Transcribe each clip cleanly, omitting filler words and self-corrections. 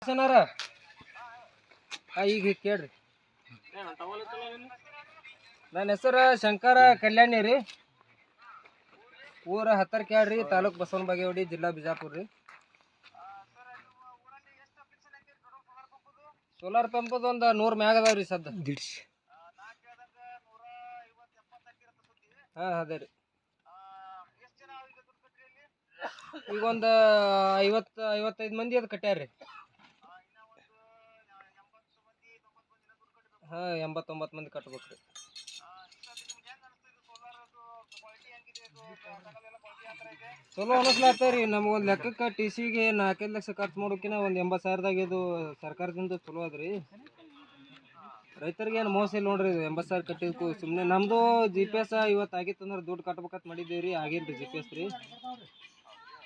ಸನಾರ ಈಗ ಕೇಳ್ರಿ. ನನ್ನ ಹೆಸರು ಶಂಕರ ಕಲ್ಯಾಣಿ ರೀ. ಊರ ಹತ್ತರ್ಕ್ಯಾಡ್ರಿ, ತಾಲೂಕ್ ಬಸವನ ಬಾಗೇವಾಡಿ, ಜಿಲ್ಲಾ ಬಿಜಾಪುರ ರೀ. ಸೋಲಾರ್ ಪಂಪದ ಒಂದು 100 ಮ್ಯಾಗ ಅದಾವ ರೀ ಸದ್ದ. ಹಾಂ ಅದೇ ರೀ. ಈಗ ಒಂದು 50-55 ಮಂದಿ ಅದು ಕಟ್ಟ್ಯಾರ್ರಿ. ಹಾಂ 89 ಮಂದಿ ಕಟ್ಬೇಕ್ರಿ. ಚಲೋ ಅನಿಸ್ಲಾಗ್ತಾವ್ರಿ. ನಮಗೊಂದು ಲೆಕ್ಕಕ್ಕೆ TCಗೆ 4-5 ಲಕ್ಷ ಖರ್ಚು ಮಾಡೋಕಿನ ಒಂದು 80,000ದಾಗ ಇದು ಸರ್ಕಾರದಿಂದ ಚಲೋ ಅದ್ರಿ. ರೈತರಿಗೆ ಏನು ಮೋಸ ಇಲ್ಲ ನೋಡ್ರಿ. 80,000 ಕಟ್ಟಿದ್ಕು ಸುಮ್ಮನೆ ನಮ್ಮದು GPS ಇವತ್ತು ಆಗಿತ್ತು ಅಂದ್ರೆ ದುಡ್ಡು ಕಟ್ಬೇಕಂತ ಮಾಡಿದ್ದೀವಿ ರೀ. ಆಗಿಲ್ಲ ರೀ GPS ರೀ.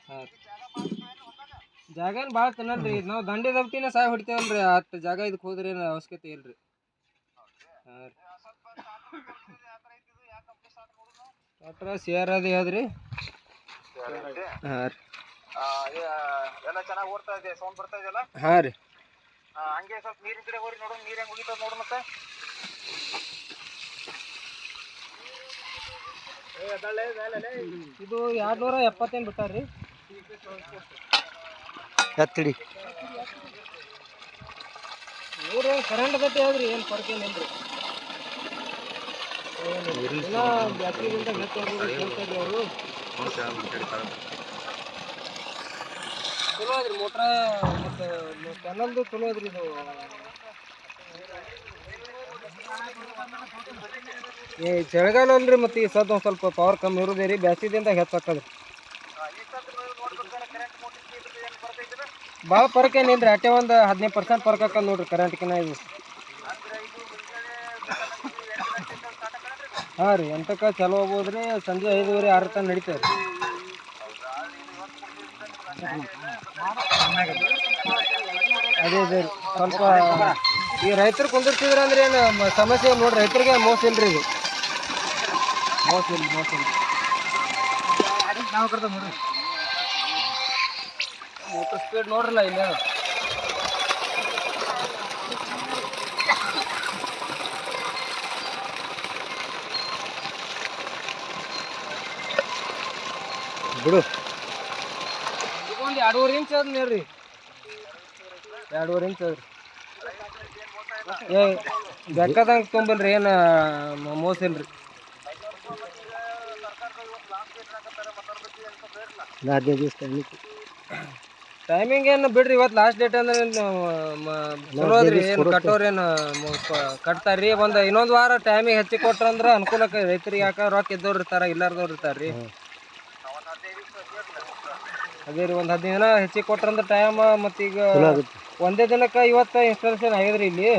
ಹಾಂ ಜಾಗ ಏನು ಭಾಳ ತಿನ್ನಲ್ರಿ. ನಾವು ದಂಡೆ ದಬ್ತಿನೇ ಸಾಯ ಹೊಡಿತೇವಲ್ರಿ. ಅಷ್ಟು ಜಾಗ ಇದಕ್ಕೆ ಹೋದ್ರೆ ಏನು ಅವಶ್ಯಕತೆ ಇಲ್ಲ ರೀ. ಹಾಂ ರೀ. ಡಾಕ್ಟ್ರ CR ಅದು ಯಾವ್ದ್ರಿ? ಹಾಂ ರೀ. ಎಲ್ಲ ಚೆನ್ನಾಗಿ ಓಡ್ತಾ ಇದೆ, ಸೌಂಡ್ ಬರ್ತಾ ಇದೆಯಲ್ಲ? ಹಾಂ ರೀ. ಹಂಗೆ ಸ್ವಲ್ಪ ನೀರಿನ ಕಡೆ ಹೋಗಿ ನೋಡೋಣ, ನೀರು ಹೆಂಗೆ ಹೋಗಿತ್ತದ ನೋಡು. ಮತ್ತೆ ಇದು 270 ಬಿಟ್ಟಾರ್ರಿ. ಎತ್ತಿಡಿ ನೀರು ಕರೆಂಟ್ ಗಟ್ಟಿ ಆದ್ರಿ, ಏನು ಫರ್ಕ್ ಏನಿಲ್ರಿ. ಬ್ಯಾಟ್ರಿಗಿಂತ ಹೇಳ್ತಾರೆ ಅವರು. ಚಲೋ ಅದ್ರಿ ಮೋಟ್ರ ಮತ್ತು ಕೆನಲ್ದು ಚಲೋ ಅದ್ರಿ. ಇದು ಚಳಿಗಾಲ ಅಲ್ರಿ, ಮತ್ತು ಈ ಸದ್ದು ಒಂದು ಸ್ವಲ್ಪ ಪವರ್ ಕಮ್ಮಿ ಇರೋದೇ ರೀ. ಬ್ಯಾಸಿದಿಂದ ಹೆಚ್ಚಾಕದ್ರಿ. ಭಾಳ ಫರ್ಕ್ ಏನಿಲ್ರಿ. ಅಷ್ಟೇ ಒಂದು 15% ಫರ್ಕ್ ಹಾಕದ್ ನೋಡ್ರಿ ಕರೆಂಟ್ಕಿನ ಇದು. ಹಾಂ ರೀ. 8ಕ್ಕೆ ಚಲೋ ಹೋಗ್ಬೋದು ರೀ. ಸಂಜೆ 5:30-6 ತನಕ ನಡೀತೇವೆ ರೀ. ಅದೇ ರೀ. ಸ್ವಲ್ಪ ಈ ರೈತರು ಕುಂದಿರ್ತಿದ್ರ ಅಂದ್ರೆ ಏನು ಸಮಸ್ಯೆ ನೋಡ್ರಿ. ರೈತರಿಗೆ ಮೋಸ ಇಲ್ರಿ ಇದು. ಮೋಸ ಇಲ್ಲ. ಮೋಟರ್ ಸ್ಪೀಡ್ ನೋಡ್ರಲ್ಲ ಇಲ್ಲ. ಬಿಡು. ಒಂದು 2.5 ಇಂಚ್ ಅದ ನೀರ್ರಿ. 2.5 ಇಂಚ್ ಅದ್ರಿ. ಬೇಕಾದಂಗೆ ತೊಂಬಲ್ರಿ, ಏನು ಮೋಸ ಇಲ್ರಿ. ಟೈಮಿಂಗ್ ಏನು ಬಿಡ್ರಿ. ಇವತ್ತು ಲಾಸ್ಟ್ ಡೇಟ್ ಅಂದ್ರೆ ಚಲೋ ಅದ್ರಿ. ಏನು ಕಟ್ಟೋರೇನು ಕಟ್ತಾರ್ರಿ. ಇನ್ನೊಂದು ವಾರ ಟೈಮಿಗೆ ಹೆಚ್ಚಿಗೆ ಕೊಟ್ರಂದ್ರೆ ಅನುಕೂಲಕ್ಕೆ ರೈತರಿಗೆ. ಯಾಕೆ ರೊಕ್ಕ ಇದ್ದವ್ರು ಇರ್ತಾರೆ, ಇಲ್ಲಾರ್ದವ್ರು ಇರ್ತಾರ್ರಿ. ಅದೇ ರೀ. ಒಂದು 15 ದಿನ ಹೆಚ್ಚಿಗೆ ಕೊಟ್ರಂದ್ರೆ ಟೈಮ್. ಮತ್ತೀಗ ಒಂದೇ ದಿನಕ್ಕೆ ಇವತ್ತು ಇನ್ಸ್ಟಾಲೇಷನ್ ಆಗಿದ್ರಿ ಇಲ್ಲಿ.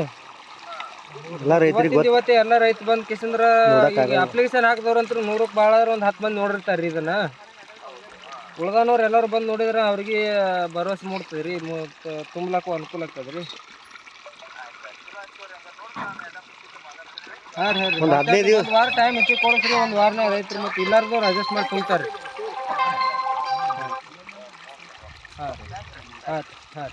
ಇವತ್ತೇ ಎಲ್ಲ ರೈತ ಬಂದ್ ಕಿಸಂದ್ರ ಈಗ ಅಪ್ಲಿಕೇಶನ್ ಹಾಕಿದವ್ರಂತ್ರ 100ಕ್ಕೆ ಭಾಳ ಒಂದು 10 ಮಂದಿ ನೋಡಿರ್ತಾರ್ರಿ ಇದನ್ನ. ಉಳ್ದನವ್ರು ಎಲ್ಲರೂ ಬಂದು ನೋಡಿದ್ರೆ ಅವ್ರಿಗೆ ಭರವಸೆ ಮೂಡ್ತದೆ ರೀ. ತುಂಬಲಕ್ಕೂ ಅನುಕೂಲ ಆಗ್ತದೆ ರೀ. ಹಾಂ ರೀ. ಒಂದು ವಾರ ಟೈಮ್ ಹೆಚ್ಚಿಗೆ ಕೊಡಿಸ್ರಿ. ಒಂದು ವಾರನಾಗ ರೈತರು ಮತ್ತು ಇಲ್ಲಾರ್ದವ್ರು ಅಡ್ಜಸ್ಟ್ ಮಾಡಿ ತುಂಬ್ತಾರೆ ರೀ. ಹಾಂ ಹಾಂ ಹಾಂ.